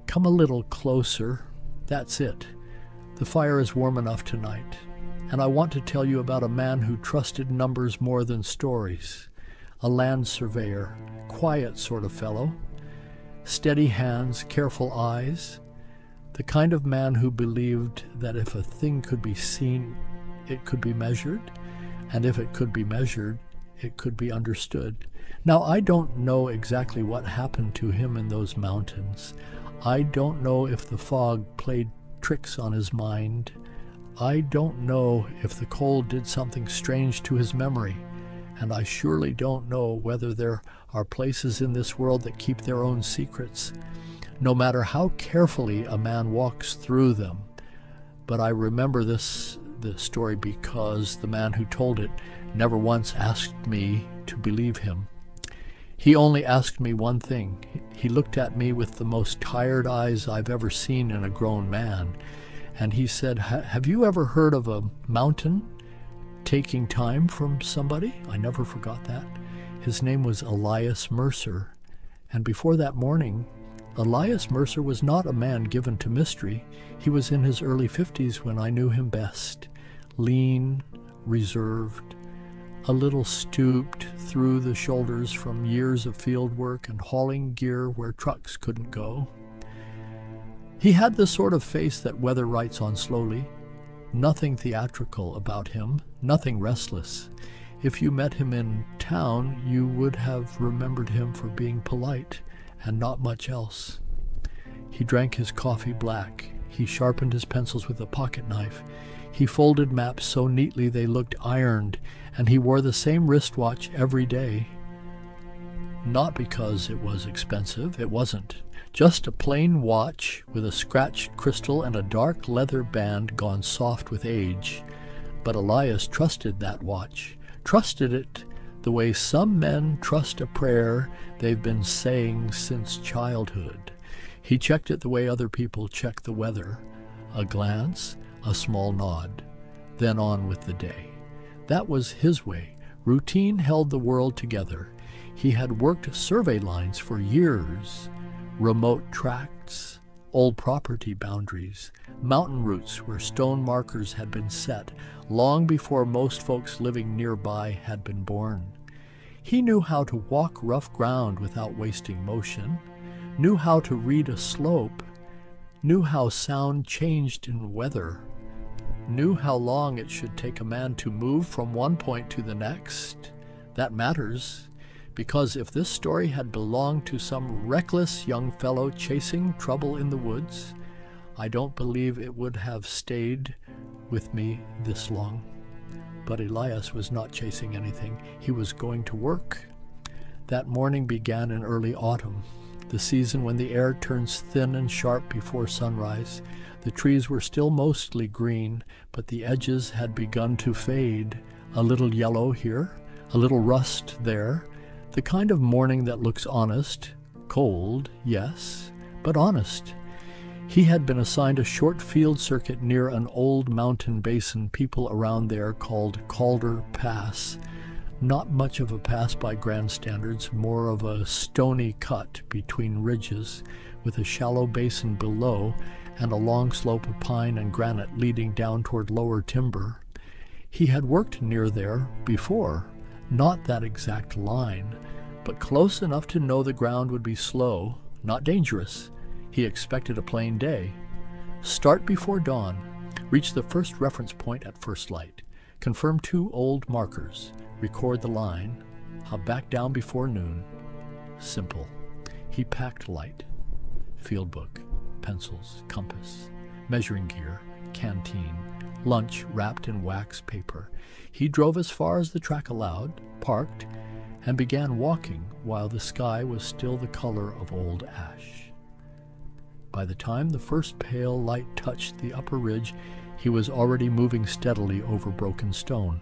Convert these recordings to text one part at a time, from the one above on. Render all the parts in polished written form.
Come a little closer. That's it. The fire is warm enough tonight. And I want to tell you about a man who trusted numbers more than stories. A land surveyor, quiet sort of fellow. Steady hands, careful eyes. The kind of man who believed that if a thing could be seen, it could be measured. And if it could be measured, it could be understood. Now, I don't know exactly what happened to him in those mountains. I don't know if the fog played tricks on his mind. I don't know if the cold did something strange to his memory. And I surely don't know whether there are places in this world that keep their own secrets, no matter how carefully a man walks through them. But I remember this story because the man who told it never once asked me to believe him. He only asked me one thing. He looked at me with the most tired eyes I've ever seen in a grown man, and he said, "Have you ever heard of a mountain taking time from somebody?" I never forgot that. His name was Elias Mercer, and before that morning, Elias Mercer was not a man given to mystery. He was in his early 50s when I knew him best. Lean, reserved, a little stooped through the shoulders from years of field work and hauling gear where trucks couldn't go. He had the sort of face that weather writes on slowly. Nothing theatrical about him, nothing restless. If you met him in town, you would have remembered him for being polite and not much else. He drank his coffee black. He sharpened his pencils with a pocket knife. He folded maps so neatly they looked ironed, and he wore the same wristwatch every day. Not because it was expensive, it wasn't. Just a plain watch with a scratched crystal and a dark leather band gone soft with age. But Elias trusted that watch, trusted it the way some men trust a prayer they've been saying since childhood. He checked it the way other people check the weather. A glance, a small nod, then on with the day. That was his way. Routine held the world together. He had worked survey lines for years. Remote tracts, old property boundaries, mountain routes where stone markers had been set long before most folks living nearby had been born. He knew how to walk rough ground without wasting motion, knew how to read a slope, knew how sound changed in weather, knew how long it should take a man to move from one point to the next. That matters, because if this story had belonged to some reckless young fellow chasing trouble in the woods, I don't believe it would have stayed with me this long. But Elias was not chasing anything. He was going to work. That morning began in early autumn, the season when the air turns thin and sharp before sunrise. The trees were still mostly green, but the edges had begun to fade. A little yellow here, a little rust there. The kind of morning that looks honest, cold, yes, but honest. He had been assigned a short field circuit near an old mountain basin people around there called Calder Pass. Not much of a pass by grand standards, more of a stony cut between ridges, with a shallow basin below and a long slope of pine and granite leading down toward lower timber. He had worked near there before, not that exact line, but close enough to know the ground would be slow, not dangerous. He expected a plain day. Start before dawn. Reach the first reference point at first light. Confirm 2 old markers. Record the line. Hop back down before noon. Simple. He packed light. Field book, pencils, compass, measuring gear, canteen, lunch wrapped in wax paper. He drove as far as the track allowed, parked, and began walking while the sky was still the color of old ash. By the time the first pale light touched the upper ridge, he was already moving steadily over broken stone.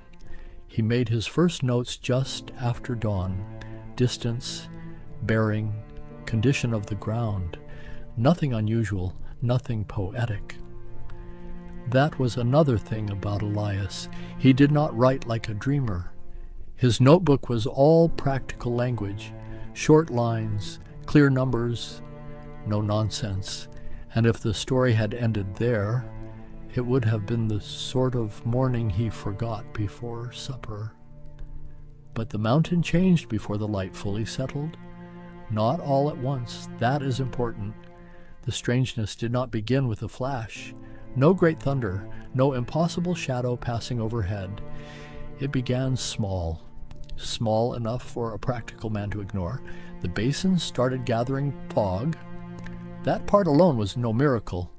He made his first notes just after dawn. Distance, bearing, condition of the ground. Nothing unusual, nothing poetic. That was another thing about Elias. He did not write like a dreamer. His notebook was all practical language, Short lines, clear numbers, no nonsense. And if the story had ended there, it would have been the sort of morning he forgot before supper. But the mountain changed before the light fully settled. Not all at once, that is important. The strangeness did not begin with a flash. No great thunder, no impossible shadow passing overhead. It began small enough for a practical man to ignore. The basin started gathering fog. That part alone was no miracle.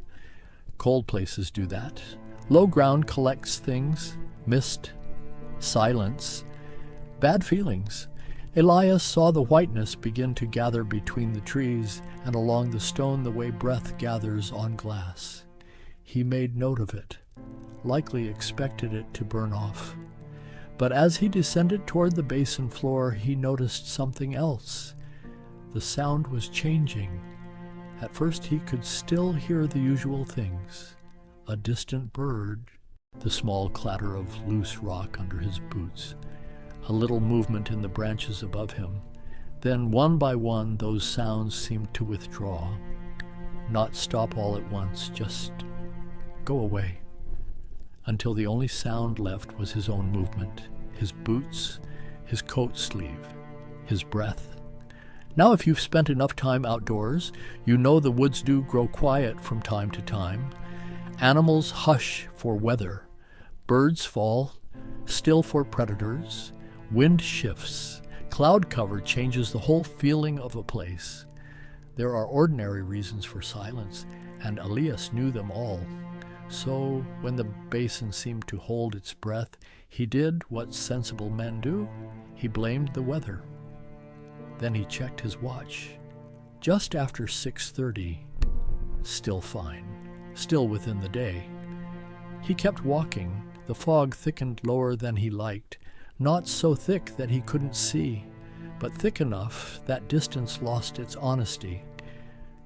Cold places do that. Low ground collects things, mist, silence, bad feelings. Elias saw the whiteness begin to gather between the trees and along the stone the way breath gathers on glass. He made note of it, likely expected it to burn off. But as he descended toward the basin floor, he noticed something else. The sound was changing. At first he could still hear the usual things. A distant bird, the small clatter of loose rock under his boots, a little movement in the branches above him. Then one by one those sounds seemed to withdraw. Not stop all at once, just go away. Until the only sound left was his own movement, his boots, his coat sleeve, his breath. Now, if you've spent enough time outdoors, you know the woods do grow quiet from time to time. Animals hush for weather. Birds fall, still for predators. Wind shifts. Cloud cover changes the whole feeling of a place. There are ordinary reasons for silence, and Elias knew them all. So, when the basin seemed to hold its breath, he did what sensible men do. He blamed the weather. Then he checked his watch. Just after 6:30. Still fine. Still within the day. He kept walking. The fog thickened lower than he liked. Not so thick that he couldn't see, but thick enough that distance lost its honesty.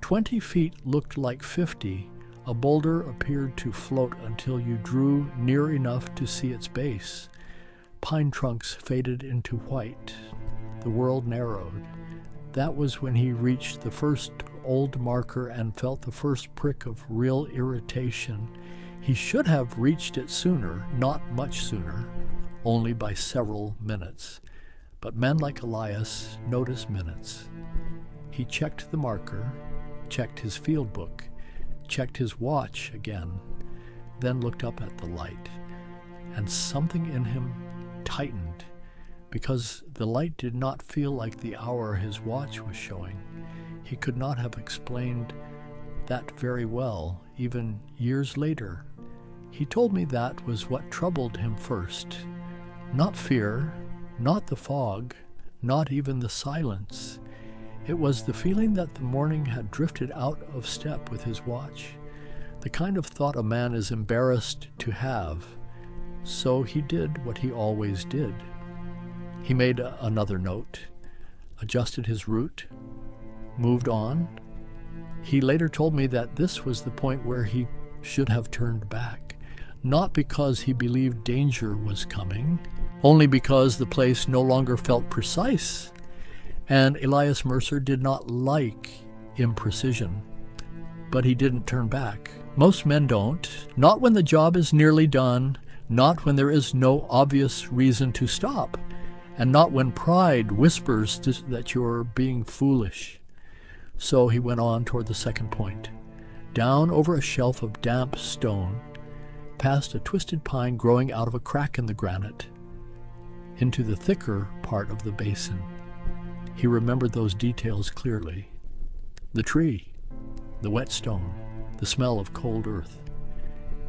20 feet looked like 50. A boulder appeared to float until you drew near enough to see its base. Pine trunks faded into white. The world narrowed. That was when he reached the first old marker and felt the first prick of real irritation. He should have reached it sooner, not much sooner, only by several minutes. But men like Elias notice minutes. He checked the marker, checked his field book, checked his watch again, then looked up at the light, and something in him tightened, because the light did not feel like the hour his watch was showing. He could not have explained that very well, even years later. He told me that was what troubled him first. Not fear, not the fog, not even the silence. It was the feeling that the morning had drifted out of step with his watch, the kind of thought a man is embarrassed to have. So he did what he always did. He made another note, adjusted his route, moved on. He later told me that this was the point where he should have turned back, not because he believed danger was coming, only because the place no longer felt precise. And Elias Mercer did not like imprecision, but he didn't turn back. Most men don't, not when the job is nearly done, not when there is no obvious reason to stop, and not when pride whispers that you're being foolish. So he went on toward the second point, down over a shelf of damp stone, past a twisted pine growing out of a crack in the granite, into the thicker part of the basin. He remembered those details clearly. The tree, the wet stone, the smell of cold earth.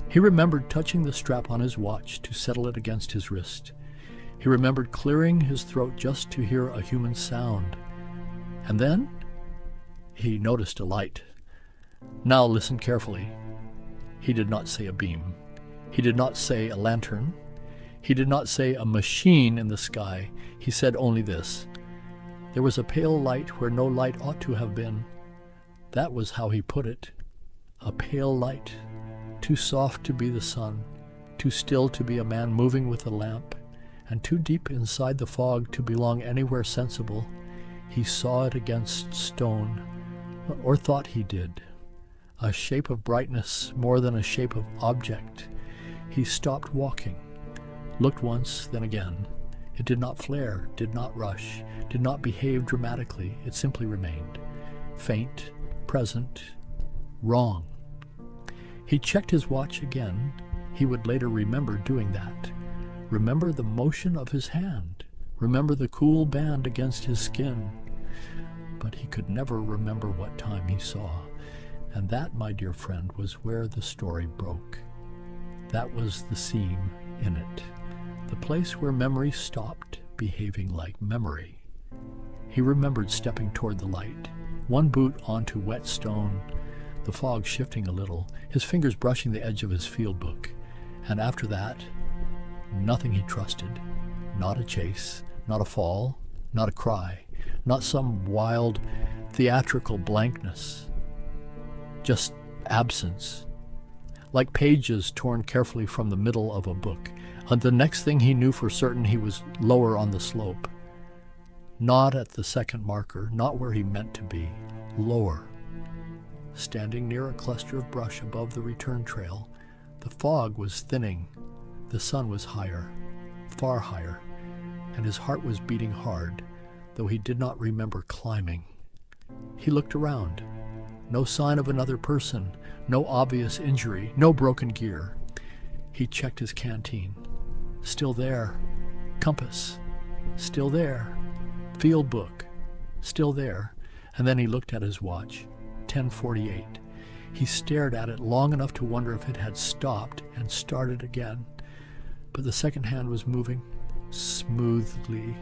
He remembered touching the strap on his watch to settle it against his wrist. He remembered clearing his throat just to hear a human sound. And then he noticed a light. Now listen carefully. He did not say a beam. He did not say a lantern. He did not say a machine in the sky. He said only this: there was a pale light where no light ought to have been. That was how he put it. A pale light, too soft to be the sun, too still to be a man moving with a lamp, and too deep inside the fog to belong anywhere sensible. He saw it against stone, or thought he did. A shape of brightness more than a shape of object. He stopped walking, looked once, then again. It did not flare, did not rush, did not behave dramatically. It simply remained. Faint, present, wrong. He checked his watch again. He would later remember doing that. Remember the motion of his hand. Remember the cool band against his skin. But he could never remember what time he saw. And that, my dear friend, was where the story broke. That was the seam in it. The place where memory stopped behaving like memory. He remembered stepping toward the light, one boot onto wet stone, the fog shifting a little, his fingers brushing the edge of his field book. And after that, nothing he trusted. Not a chase, not a fall, not a cry, not some wild, theatrical blankness. Just absence. Like pages torn carefully from the middle of a book. And the next thing he knew for certain, he was lower on the slope. Not at the second marker, not where he meant to be. Lower. Standing near a cluster of brush above the return trail, the fog was thinning. The sun was higher, far higher, and his heart was beating hard, though he did not remember climbing. He looked around. No sign of another person, no obvious injury, no broken gear. He checked his canteen. Still there. Compass. Still there. Field book. Still there. And then he looked at his watch. 10:48. He stared at it long enough to wonder if it had stopped and started again. But the second hand was moving smoothly,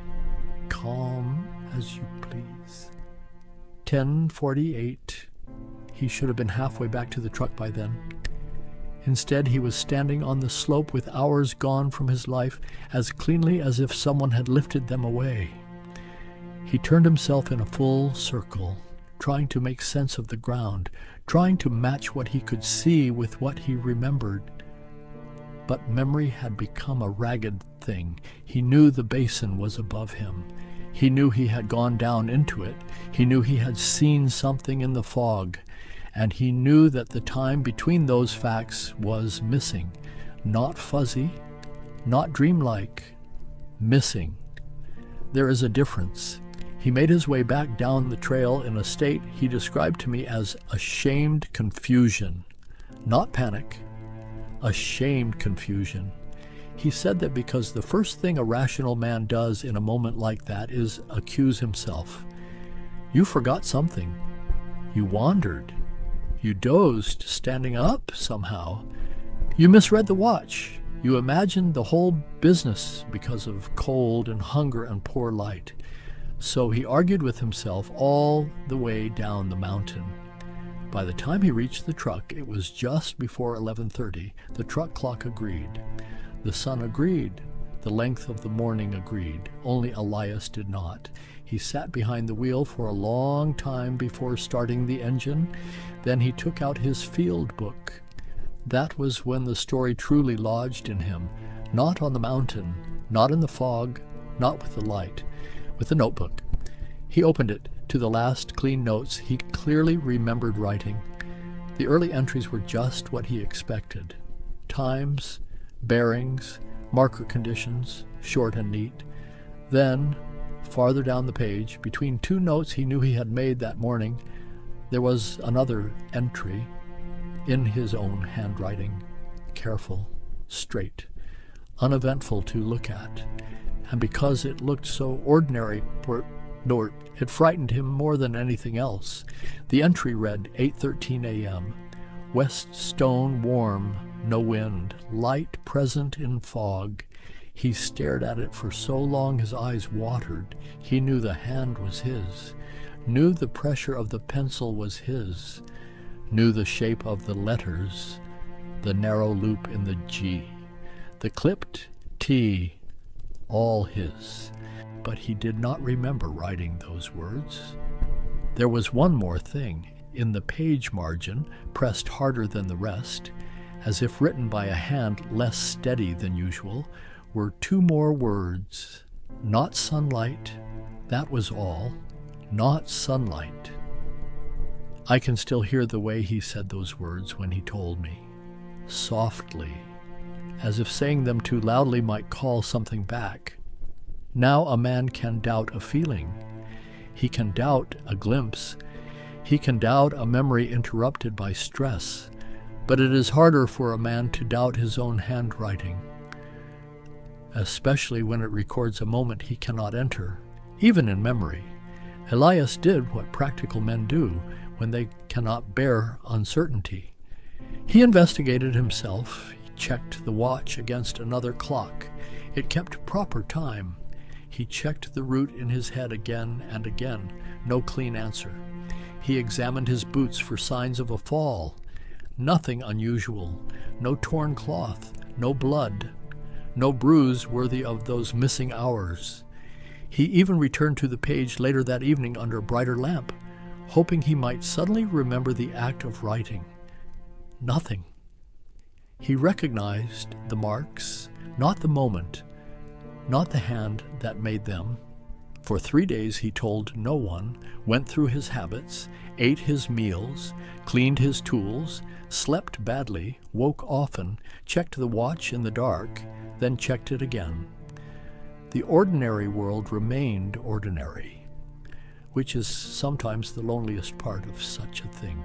calm as you please. 10:48. He should have been halfway back to the truck by then. Instead, he was standing on the slope with hours gone from his life, as cleanly as if someone had lifted them away. He turned himself in a full circle, trying to make sense of the ground, trying to match what he could see with what he remembered. But memory had become a ragged thing. He knew the basin was above him. He knew he had gone down into it. He knew he had seen something in the fog. And he knew that the time between those facts was missing. Not fuzzy, not dreamlike, missing. There is a difference. He made his way back down the trail in a state he described to me as ashamed confusion. Not panic, ashamed confusion. He said that because the first thing a rational man does in a moment like that is accuse himself. You forgot something. You wandered. You dozed standing up somehow. You misread the watch. You imagined the whole business because of cold and hunger and poor light. So he argued with himself all the way down the mountain. By the time he reached the truck, it was just before 11:30. The truck clock agreed. The sun agreed. The length of the morning agreed. Only Elias did not. He sat behind the wheel for a long time before starting the engine. Then he took out his field book. That was when the story truly lodged in him. Not on the mountain, not in the fog, not with the light, with the notebook. He opened it to the last clean notes he clearly remembered writing. The early entries were just what he expected. Times, bearings, marker conditions, short and neat. Then, farther down the page, between two notes he knew he had made that morning, there was another entry in his own handwriting, careful, straight, uneventful to look at. And because it looked so ordinary, it frightened him more than anything else. The entry read, 8:13 a.m., West Stone warm, no wind, light present in fog. He stared at it for so long his eyes watered. He knew the hand was his, knew the pressure of the pencil was his, knew the shape of the letters, the narrow loop in the G, the clipped T, all his. But he did not remember writing those words. There was one more thing. In the page margin, pressed harder than the rest, as if written by a hand less steady than usual, were two more words. Not sunlight, that was all. not sunlight. I can still hear the way he said those words when he told me, softly, as if saying them too loudly might call something back. Now a man can doubt a feeling. He can doubt a glimpse. He can doubt a memory interrupted by stress. But it is harder for a man to doubt his own handwriting, especially when it records a moment he cannot enter, even in memory. Elias did what practical men do when they cannot bear uncertainty. He investigated himself. He checked the watch against another clock. It kept proper time. He checked the route in his head again and again. No clean answer. He examined his boots for signs of a fall. Nothing unusual. No torn cloth. No blood. No bruise worthy of those missing hours. He even returned to the page later that evening under a brighter lamp, hoping he might suddenly remember the act of writing. Nothing. He recognized the marks, not the moment, not the hand that made them. For 3 days he told no one, went through his habits, ate his meals, cleaned his tools, slept badly, woke often, checked the watch in the dark, then checked it again. The ordinary world remained ordinary, which is sometimes the loneliest part of such a thing.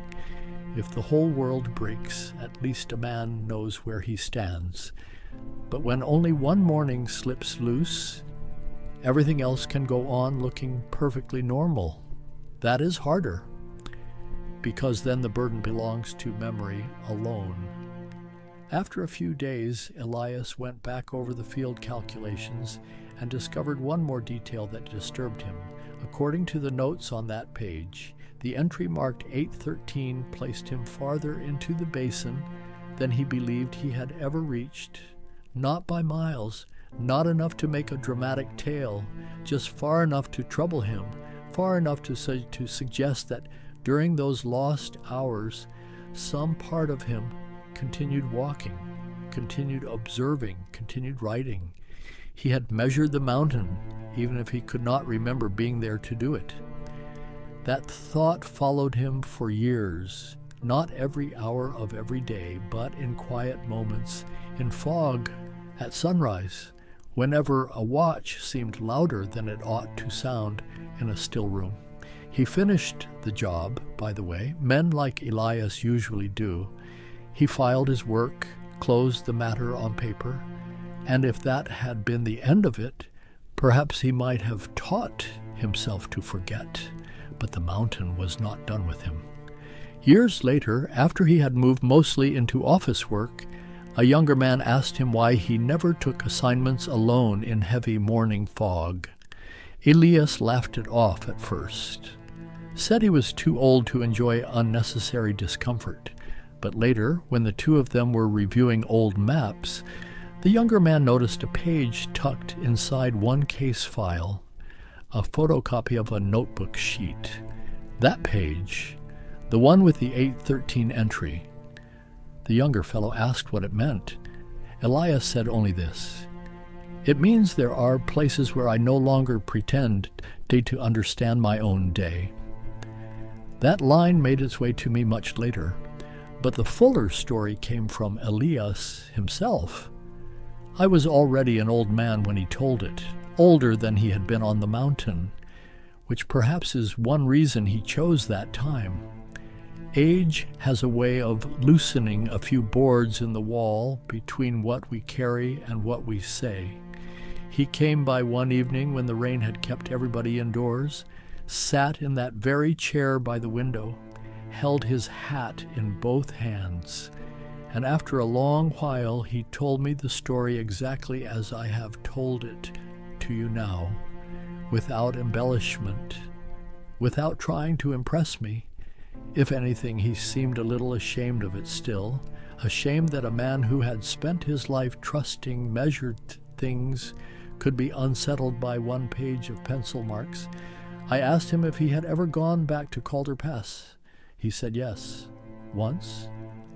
If the whole world breaks, at least a man knows where he stands. But when only one morning slips loose, everything else can go on looking perfectly normal. That is harder, because then the burden belongs to memory alone. After a few days, Elias went back over the field calculations and discovered one more detail that disturbed him. According to the notes on that page, the entry marked 813 placed him farther into the basin than he believed he had ever reached. Not by miles, not enough to make a dramatic tale, just far enough to trouble him, far enough to suggest that during those lost hours, some part of him continued walking, continued observing, continued writing. He had measured the mountain, even if he could not remember being there to do it. That thought followed him for years, not every hour of every day, but in quiet moments, in fog, at sunrise, whenever a watch seemed louder than it ought to sound in a still room. He finished the job, by the way, men like Elias usually do. He filed his work, closed the matter on paper, and if that had been the end of it, perhaps he might have taught himself to forget. But the mountain was not done with him. Years later, after he had moved mostly into office work, a younger man asked him why he never took assignments alone in heavy morning fog. Elias laughed it off at first, said he was too old to enjoy unnecessary discomfort. But later, when the two of them were reviewing old maps, the younger man noticed a page tucked inside one case file, a photocopy of a notebook sheet. That page, the one with the 813 entry. The younger fellow asked what it meant. Elias said only this: "It means there are places where I no longer pretend to understand my own day." That line made its way to me much later, but the fuller story came from Elias himself. I was already an old man when he told it, older than he had been on the mountain, which perhaps is one reason he chose that time. Age has a way of loosening a few boards in the wall between what we carry and what we say. He came by one evening when the rain had kept everybody indoors, sat in that very chair by the window, held his hat in both hands, and after a long while he told me the story exactly as I have told it to you now, without embellishment, without trying to impress me. If anything, he seemed a little ashamed of it still, ashamed that a man who had spent his life trusting measured things could be unsettled by one page of pencil marks. I asked him if he had ever gone back to Calder Pass. He said yes. Once,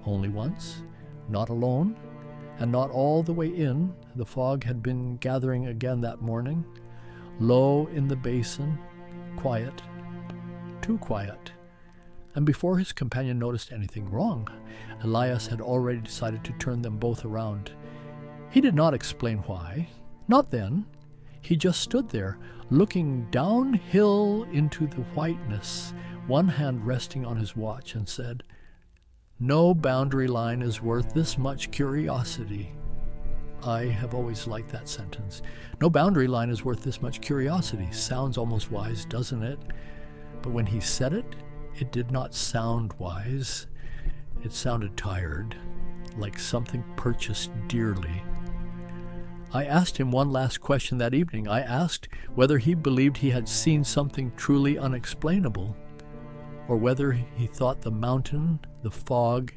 only once, not alone, and not all the way in. The fog had been gathering again that morning. Low in the basin, quiet, too quiet. And before his companion noticed anything wrong, Elias had already decided to turn them both around. He did not explain why. Not then. He just stood there, looking downhill into the whiteness, one hand resting on his watch, and said, "No boundary line is worth this much curiosity." I have always liked that sentence. No boundary line is worth this much curiosity. Sounds almost wise, doesn't it? But when he said it, it did not sound wise. It sounded tired, like something purchased dearly. I asked him one last question that evening. I asked whether he believed he had seen something truly unexplainable, or whether he thought the mountain, the fog,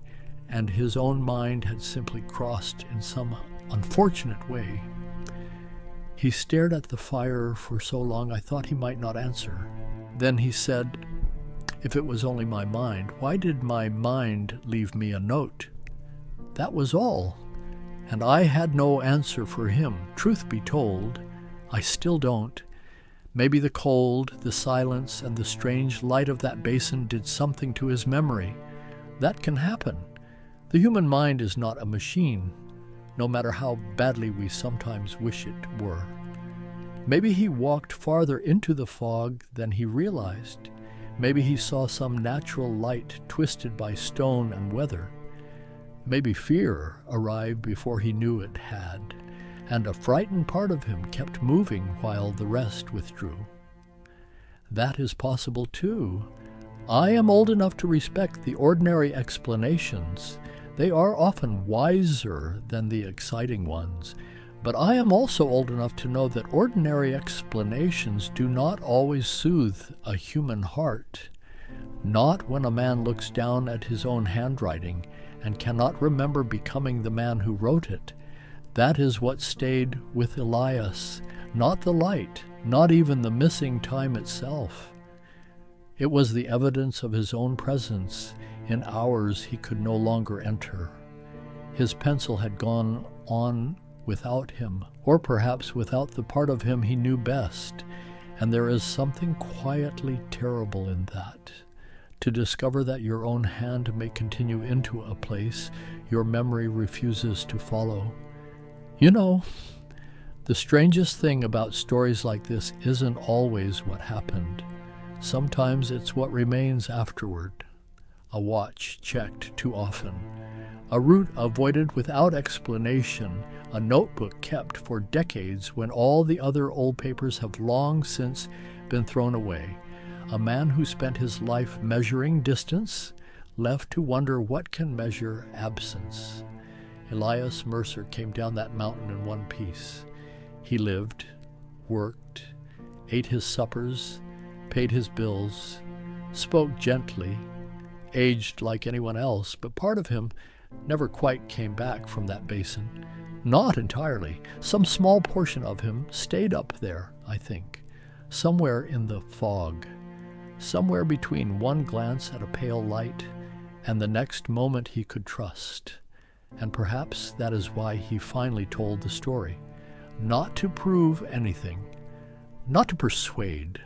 and his own mind had simply crossed in some unfortunate way. He stared at the fire for so long I thought he might not answer. Then he said, "If it was only my mind, why did my mind leave me a note?" That was all. And I had no answer for him. Truth be told, I still don't. Maybe the cold, the silence, and the strange light of that basin did something to his memory. That can happen. The human mind is not a machine, no matter how badly we sometimes wish it were. Maybe he walked farther into the fog than he realized. Maybe he saw some natural light twisted by stone and weather. Maybe fear arrived before he knew it had, and a frightened part of him kept moving while the rest withdrew. That is possible too. I am old enough to respect the ordinary explanations. They are often wiser than the exciting ones. But I am also old enough to know that ordinary explanations do not always soothe a human heart. Not when a man looks down at his own handwriting and cannot remember becoming the man who wrote it. That is what stayed with Elias, not the light, not even the missing time itself. It was the evidence of his own presence in hours he could no longer enter. His pencil had gone on without him, or perhaps without the part of him he knew best, and there is something quietly terrible in that. To discover that your own hand may continue into a place your memory refuses to follow. You know, the strangest thing about stories like this isn't always what happened. Sometimes it's what remains afterward. A watch checked too often, a route avoided without explanation, a notebook kept for decades when all the other old papers have long since been thrown away. A man who spent his life measuring distance, left to wonder what can measure absence. Elias Mercer came down that mountain in one piece. He lived, worked, ate his suppers, paid his bills, spoke gently, aged like anyone else, but part of him never quite came back from that basin. Not entirely. Some small portion of him stayed up there, I think, somewhere in the fog. Somewhere between one glance at a pale light and the next moment he could trust. And perhaps that is why he finally told the story. Not to prove anything, not to persuade,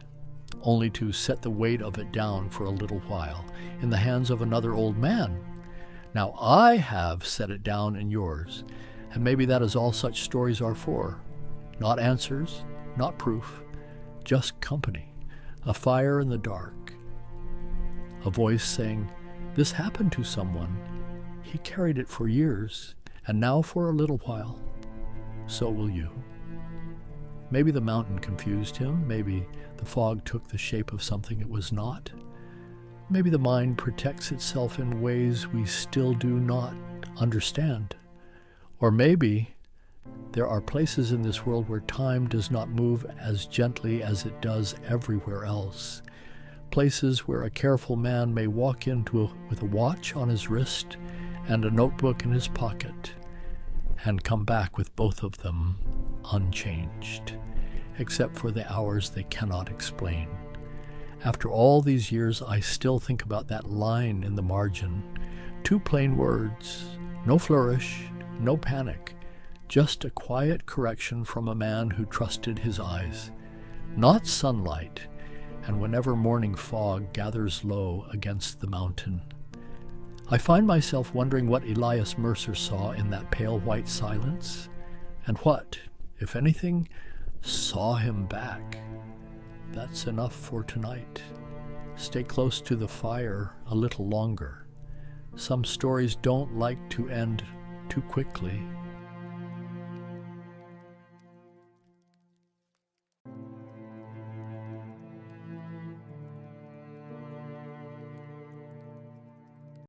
only to set the weight of it down for a little while in the hands of another old man. Now I have set it down in yours, and maybe that is all such stories are for. Not answers, not proof, just company. A fire in the dark. A voice saying, "This happened to someone. He carried it for years, and now for a little while. So will you." Maybe the mountain confused him. Maybe the fog took the shape of something it was not. Maybe the mind protects itself in ways we still do not understand. Or maybe there are places in this world where time does not move as gently as it does everywhere else. Places where a careful man may walk into with a watch on his wrist and a notebook in his pocket and come back with both of them unchanged, except for the hours they cannot explain. After all these years, I still think about that line in the margin. 2 plain words, no flourish, no panic, just a quiet correction from a man who trusted his eyes. Not sunlight, and whenever morning fog gathers low against the mountain. I find myself wondering what Elias Mercer saw in that pale white silence, and what, if anything, saw him back. That's enough for tonight. Stay close to the fire a little longer. Some stories don't like to end too quickly.